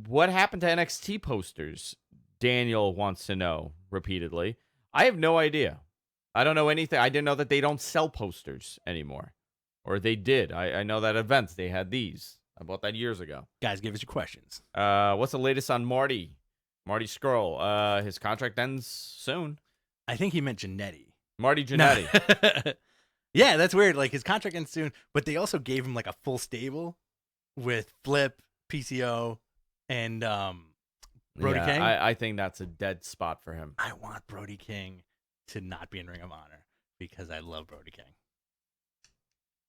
What happened to NXT posters? Daniel wants to know repeatedly. I have no idea. I don't know anything. I didn't know that they don't sell posters anymore. Or they did. I know that events, they had these. I bought that years ago. Guys, give us your questions. What's the latest on Marty? Marty Scurll. His contract ends soon. I think he meant Jannetty. Marty Jannetty. No. Yeah, that's weird. Like, his contract ends soon, but they also gave him, like, a full stable with Flip, PCO, and Brody King. I think that's a dead spot for him. I want Brody King to not be in Ring of Honor because I love Brody King.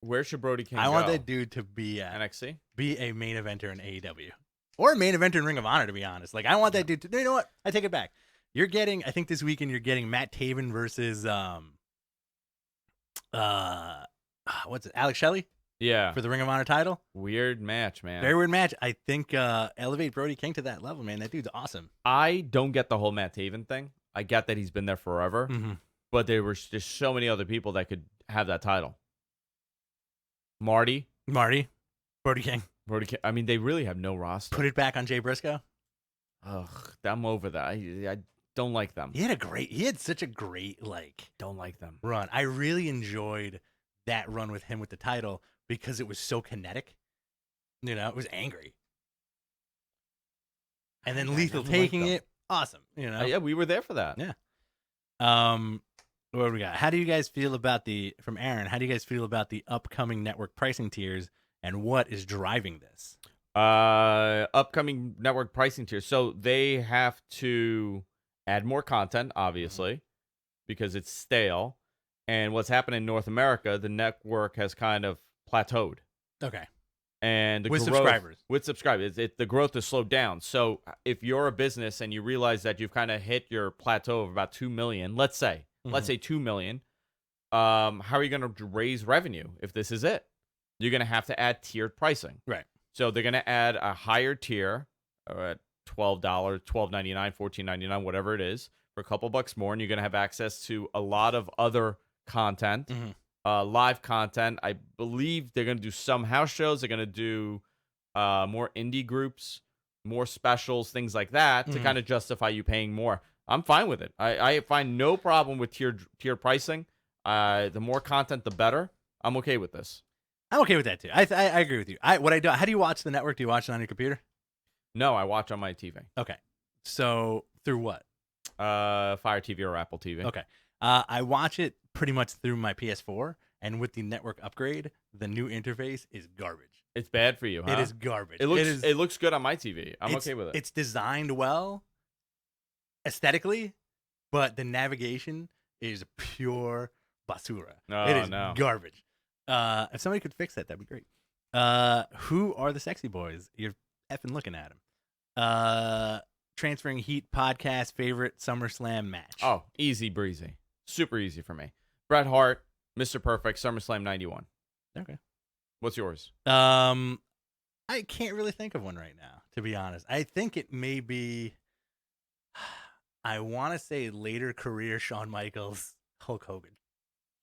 Where should Brody King I go? want that dude to be NXT? Be a main eventer in AEW. Or a main eventer in Ring of Honor, to be honest. Like, I want that dude to... You know what? I take it back. You're getting... I think this weekend you're getting Matt Taven versus... what's it? Alex Shelley? Yeah. For the Ring of Honor title? Weird match, man. Very weird match. I think elevate Brody King to that level, man. That dude's awesome. I don't get the whole Matt Taven thing. I get that he's been there forever. Mm-hmm. But there were just so many other people that could have that title. Marty, Brody King. I mean, they really have no roster. Put it back on Jay Briscoe. Ugh, I'm over that. I don't like them. He had such a great, like, Don't like them. run. I really enjoyed that run with him with the title because it was so kinetic. You know, it was angry. And then Lethal taking it, awesome. You know, yeah, we were there for that. Yeah. What do we got? How do you guys feel about from Aaron? How do you guys feel about the upcoming network pricing tiers, and what is driving this? Upcoming network pricing tiers. So they have to add more content, obviously, because it's stale. And what's happened in North America, the network has kind of plateaued. Okay. And the with growth, subscribers. With subscribers. The growth has slowed down. So if you're a business and you realize that you've kind of hit your plateau of about 2 million, let's say 2 million, how are you going to raise revenue if this is it? You're going to have to add tiered pricing. Right. So they're going to add a higher tier at $12, $12.99, $14.99, whatever it is, for a couple bucks more, and you're going to have access to a lot of other content. Live content. I believe they're going to do some house shows. They're going to do more indie groups, more specials, things like that to kind of justify you paying more. I'm fine with it. I find no problem with tiered pricing. The more content, the better. I'm okay with this. I'm okay with that too. I agree with you. How do you watch the network? Do you watch it on your computer? No, I watch on my TV. Okay. So through what? Fire TV or Apple TV. Okay. I watch it pretty much through my PS4, and with the network upgrade, the new interface is garbage. It's bad for you, huh? It is garbage. It looks good on my TV. I'm okay with it. It's designed well aesthetically, but the navigation is pure basura. It is garbage. If somebody could fix that, that'd be great. Who are the sexy boys? You're effing looking at them. Transferring Heat podcast favorite SummerSlam match. Oh, easy breezy. Super easy for me. Bret Hart, Mr. Perfect, SummerSlam 91. Okay. What's yours? I can't really think of one right now, to be honest. I think it may be, I want to say later career Shawn Michaels, Hulk Hogan.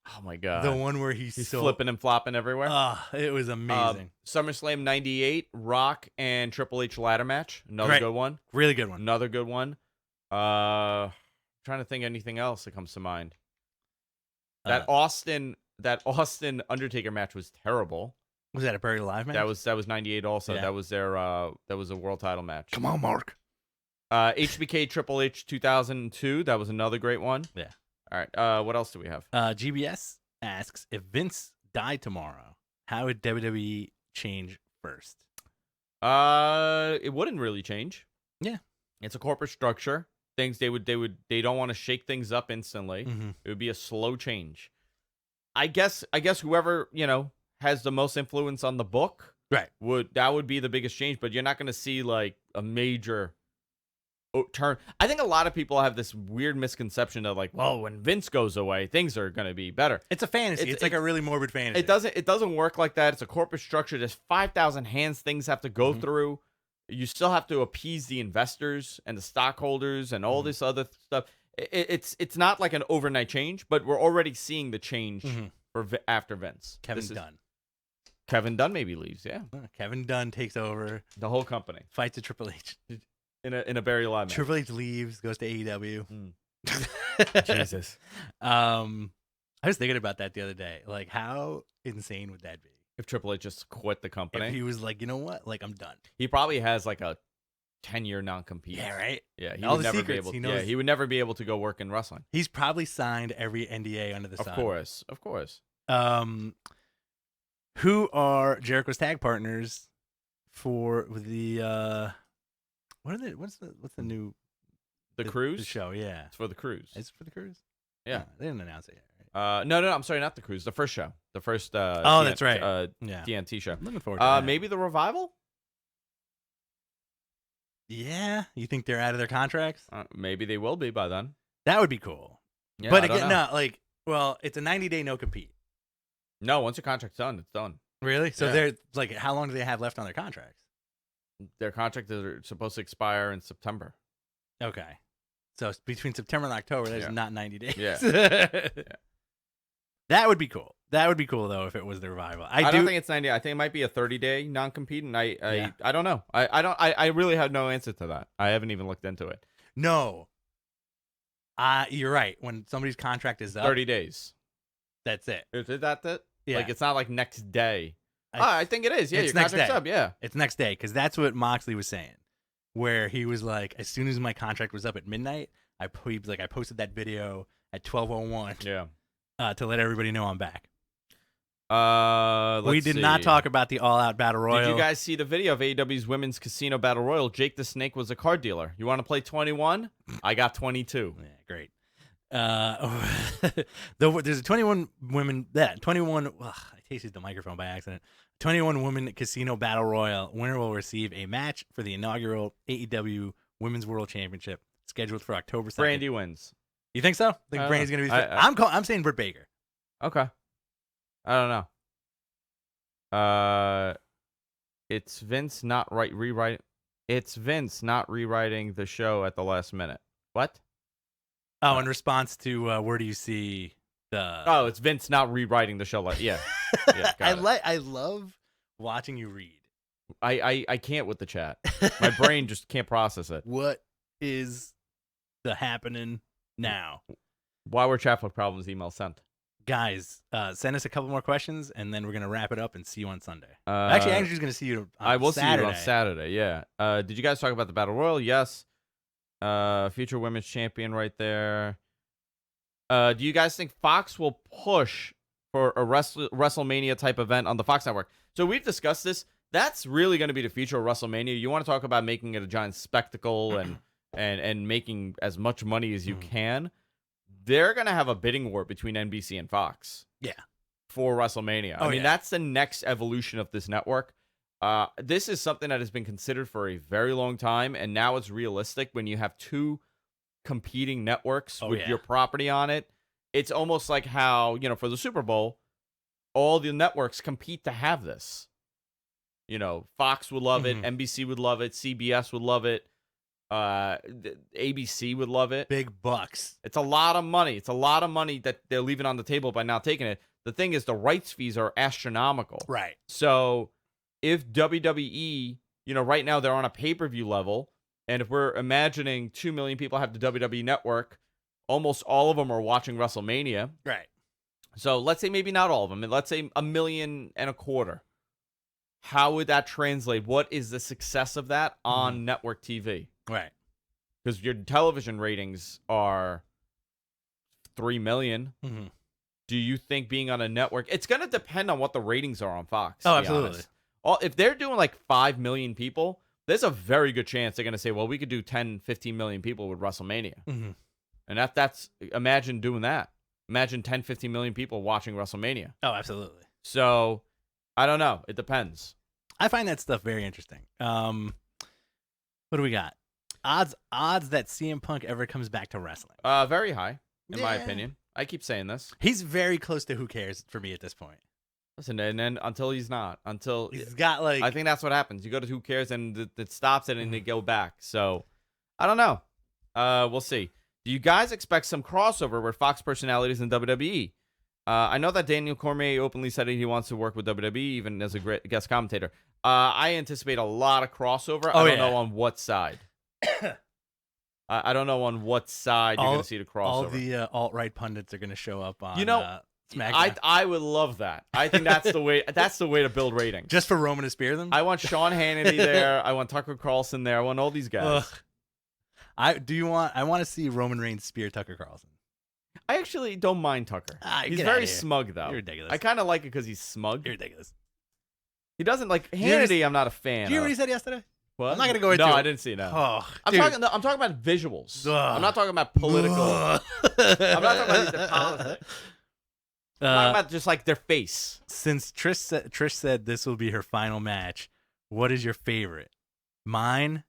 Oh, my God. The one where he's so flipping and flopping everywhere. It was amazing. SummerSlam 98, Rock and Triple H ladder match. Another good one. Really good one. Another good one. Trying to think anything else that comes to mind. That Austin Undertaker match was terrible. Was that a Buried Alive match? That was 98 also. Yeah. That was their that was a world title match. Come on, Mark. HBK Triple H 2002. That was another great one. Yeah. All right. What else do we have? GBS asks, if Vince died tomorrow, how would WWE change first? It wouldn't really change. Yeah. It's a corporate structure. Things they don't want to shake things up instantly. Mm-hmm. It would be a slow change. I guess whoever, has the most influence on the book, Right. would be the biggest change, but you're not going to see like a major turn. I think a lot of people have this weird misconception of like, well, when Vince goes away, things are going to be better. It's a fantasy. It's like a really morbid fantasy. It doesn't work like that. It's a corporate structure. There's 5,000 hands things have to go through. You still have to appease the investors and the stockholders and all this other stuff. It's not like an overnight change, but we're already seeing the change after Vince. Kevin Dunn maybe leaves. Yeah, Kevin Dunn takes over the whole company, fights a Triple H in a Buried Alive match. Triple H leaves, goes to AEW. Jesus. I was thinking about that the other day. Like, how insane would that be? If Triple H just quit the company. If he was like, you know what? Like, I'm done. He probably has like a 10-year non-compete. Yeah, right? Yeah, he All would the never be secrets, able he would never be able to go work in wrestling. He's probably signed every NDA under the sun. Of course. Who are Jericho's tag partners for the what's the new cruise? The show, yeah. It's for the cruise. Is it for the cruise? Yeah. No, they didn't announce it yet, right? No, I'm sorry, not the cruise. The first show. The first that's right. Yeah. TNT show. I'm looking forward to that. Maybe the revival? Yeah. You think they're out of their contracts? Maybe they will be by then. That would be cool. Yeah, but again, it's a 90-day no compete. No, once your contract's done, it's done. Really? So Yeah. they're like, how long do they have left on their contracts? Their contract is supposed to expire in September. Okay. So between September and October, there's not 90 days. Yeah. That would be cool. That would be cool though if it was the revival. I don't think it's 90. I think it might be a 30-day non-compete, and I don't know. I really have no answer to that. I haven't even looked into it. No. You're right. When somebody's contract is up, 30 days. That's it. Is it that? Yeah. Like, it's not like next day. I think it is. Yeah, it's your next contract's day. up. Yeah. It's next day, because that's what Moxley was saying, where he was like, as soon as my contract was up at midnight, I posted that video at 12:01. Yeah. To let everybody know I'm back. We did not talk about the All-Out Battle Royal. Did you guys see the video of AEW's Women's Casino Battle Royal? Jake the Snake was a card dealer. You want to play 21? I got 22. Yeah, great. There's a 21 women. 21. Ugh, I tasted the microphone by accident. 21 women casino battle royal. Winner will receive a match for the inaugural AEW Women's World Championship, scheduled for October 2nd. Brandy wins. You think so? I think Brandy's gonna be. I'm saying Britt Baker. Okay. I don't know. It's Vince not rewriting. It's Vince not rewriting the show at the last minute. What? Oh, in response to where do you see the? Oh, it's Vince not rewriting the show. Yeah. I love watching you read. I can't with the chat. My brain just can't process it. What is the happening now? Why were chat problems email sent? Guys, send us a couple more questions, and then we're gonna wrap it up and see you on Sunday. Actually, Andrew's gonna see you. I will Saturday. See you on Saturday. Yeah. Did you guys talk about the Battle Royal? Yes. Future women's champion right there. Do you guys think Fox will push for a WrestleMania type event on the Fox network? So we've discussed this. That's really going to be the future of WrestleMania. You want to talk about making it a giant spectacle and making as much money as you can. They're going to have a bidding war between NBC and Fox. Yeah. For WrestleMania. I mean, that's the next evolution of this network. This is something that has been considered for a very long time, and now it's realistic when you have two competing networks with your property on it. It's almost like how, for the Super Bowl, all the networks compete to have this. Fox would love it, NBC would love it, CBS would love it, ABC would love it. Big bucks. It's a lot of money. It's a lot of money that they're leaving on the table by not taking it. The thing is, the rights fees are astronomical. Right. So if WWE, right now they're on a pay-per-view level, and if we're imagining 2 million people have the WWE network, almost all of them are watching WrestleMania. Right. So let's say maybe not all of them. Let's say 1.25 million. how would that translate? What is the success of that on network TV? Right. Because your television ratings are 3 million. Mm-hmm. Do you think being on a network, it's going to depend on what the ratings are on Fox. Oh, to be absolutely. honest. If they're doing like 5 million people, there's a very good chance they're going to say, well, we could do 10, 15 million people with WrestleMania. Mm-hmm. And that's, imagine doing that. Imagine 10, 15 million people watching WrestleMania. Oh, absolutely. So, I don't know. It depends. I find that stuff very interesting. What do we got? Odds that CM Punk ever comes back to wrestling. Very high, in my opinion. I keep saying this. He's very close to who cares for me at this point. Listen, and then until he's not, He's got like. I think that's what happens. You go to who cares, and it stops it, and they go back. So, I don't know. We'll see. Do you guys expect some crossover with Fox personalities in WWE? I know that Daniel Cormier openly said he wants to work with WWE, even as a great guest commentator. I anticipate a lot of crossover. I don't know on what side. I don't know on what side you're going to see the crossover. All the alt-right pundits are going to show up on SmackDown. I would love that. I think that's the way. That's the way to build ratings. Just for Roman to spear them. I want Sean Hannity there. I want Tucker Carlson there. I want all these guys. I want to see Roman Reigns spear Tucker Carlson. I actually don't mind Tucker. He's very smug though. You're ridiculous. I kind of like it because he's smug. You're ridiculous. He doesn't like Hannity. I'm not a fan. Did you hear what he said yesterday? What? I'm not gonna go into. No, it. I didn't see that. Oh, I'm talking about visuals. I'm not talking about political. I'm not talking about the politics. I'm talking about just like their face. Since Trish said this will be her final match, what is your favorite? Mine,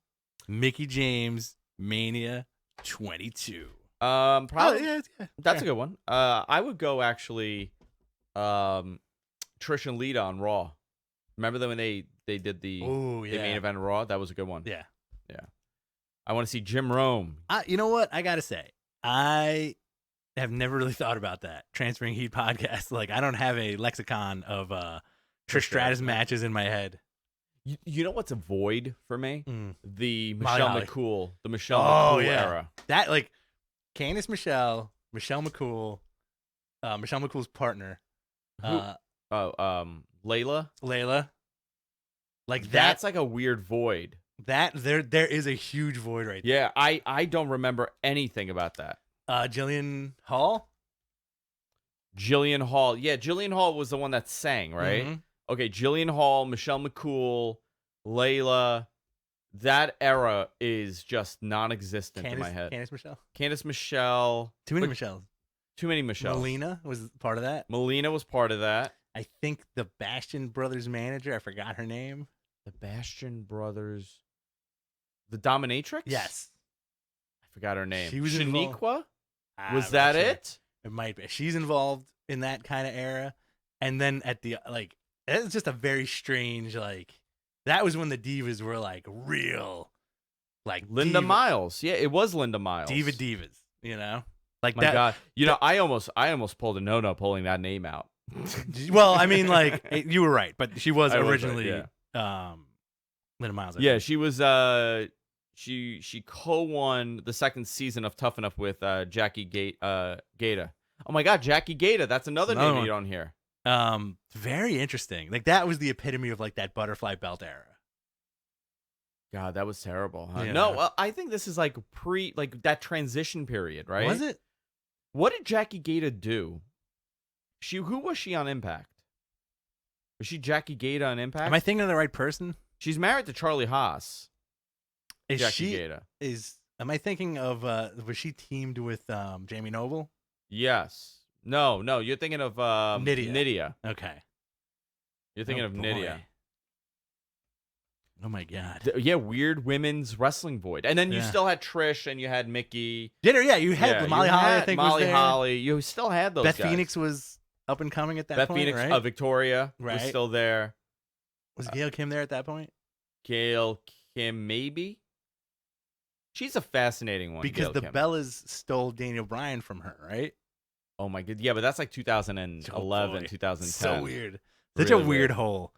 Mickie James, Mania 22. Probably. Yeah, that's a good one. I would go actually, Trish and Lita on Raw. Remember them when they did the main event of Raw? That was a good one. Yeah. I want to see Jim Rome. You know what? I gotta say, I have never really thought about that Transferring Heat podcast. Like, I don't have a lexicon of Trish Stratus matches in my head. You know what's a void for me? The Molly Michelle Holly. McCool, the Michelle McCool era. That like Candice Michelle McCool, Michelle McCool's partner. Layla. Like that's like a weird void. That there is a huge void right there. Yeah, I don't remember anything about that. Jillian Hall. Jillian Hall. Yeah, Jillian Hall was the one that sang, right? Mm-hmm. Okay, Jillian Hall, Michelle McCool, Layla. That era is just non-existent in my head. Candice Michelle. Too many Michelles. Too many Michelles. Melina was part of that. Melina was part of that. I think the Bastion Brothers manager, I forgot her name. The Bastion Brothers. The Dominatrix? Yes. I forgot her name. She was Shaniqua? Was that it? It might be. She's involved in that kind of era. And then at the, like, it's just a very strange, like, that was when the divas were, like, real. Like, Linda Miles. Yeah, it was Linda Miles. Divas, you know? Like My God. You know, I almost pulled a no-no pulling that name out. Well, I mean, like, you were right, but she was originally right, Linda Miles. Yeah, she was she co-won the second season of Tough Enough with Jackie Gaeta. Oh my God, Jackie Gaeta, that's another name you don't hear. Very interesting. Like, that was the epitome of like that butterfly belt era. God, that was terrible. Huh? Yeah. No, I think this is like that transition period, right? Was it? What did Jackie Gaeta do? Who was she on Impact? Was she Jackie Gaeta on Impact? Am I thinking of the right person? She's married to Charlie Haas. Is Jackie she Gaeta. Am I thinking of was she teamed with Jamie Noble? Yes. No, you're thinking of Nydia. Okay. You're thinking of Nydia. Oh my God. Yeah, weird women's wrestling void. And then you still had Trish and you had Mickey. You had Molly Holly, I think Molly was there. Holly. You still had those Beth guys. Phoenix was up and coming at that point, Beth Phoenix, right? Victoria was still there. Was Gail Kim there at that point? Gail Kim, maybe? She's a fascinating one. Because Gail the Kim. Bellas stole Daniel Bryan from her, right? Oh my God. Yeah, but that's like 2011, 2010. So weird. Such a weird hole.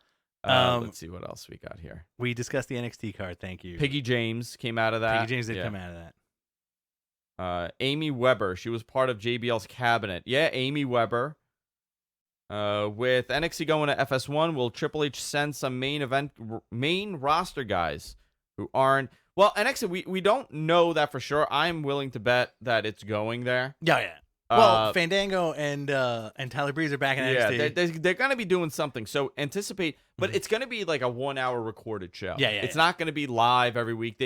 Let's see what else we got here. We discussed the NXT card. Thank you. Piggy James came out of that. Piggy James did come out of that. Amy Weber. She was part of JBL's cabinet. Yeah, Amy Weber. With NXT going to FS1, will Triple H send some main roster guys who aren't? Well, NXT, we don't know that for sure. I'm willing to bet that it's going there. Yeah. Well, Fandango and Tyler Breeze are back in NXT. Yeah, they're going to be doing something. So anticipate, but it's going to be like a 1 hour recorded show. Yeah. It's not going to be live every week.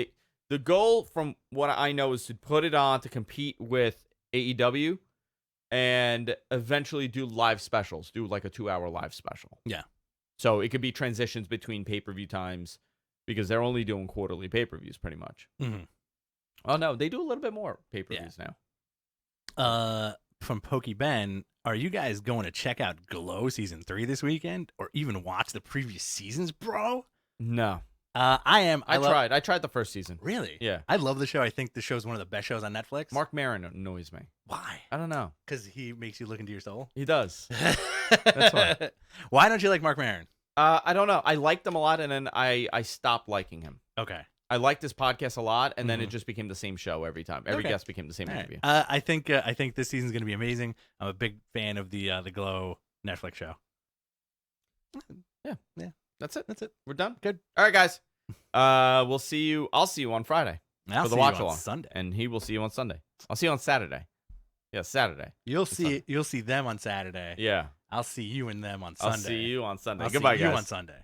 The goal, from what I know, is to put it on to compete with AEW and eventually do live specials, do like a 2 hour live special. Yeah. So it could be transitions between pay-per-view times because they're only doing quarterly pay-per-views pretty much. Mm-hmm. Oh, no, they do a little bit more pay-per-views now. From Pokey Ben, are you guys going to check out Glow Season 3 this weekend or even watch the previous seasons, bro? No. I am. I tried the first season. Really? Yeah. I love the show. I think the show's one of the best shows on Netflix. Mark Maron annoys me. Why? I don't know. Because he makes you look into your soul? He does. That's why. Why don't you like Mark Maron? I don't know. I liked him a lot, and then I stopped liking him. Okay. I liked his podcast a lot, and then it just became the same show every time. Every guest became the same interview. I think this season's going to be amazing. I'm a big fan of the Glow Netflix show. Yeah. That's it. That's it. We're done. Good. All right, guys. We'll see you. I'll see you on Friday for the watch along. Sunday, and he will see you on Sunday. I'll see you on Saturday. Yeah, Saturday. You'll see them on Saturday. Yeah. I'll see you and them on Sunday. I'll see you on Sunday. I'll Goodbye, see guys. you on Sunday.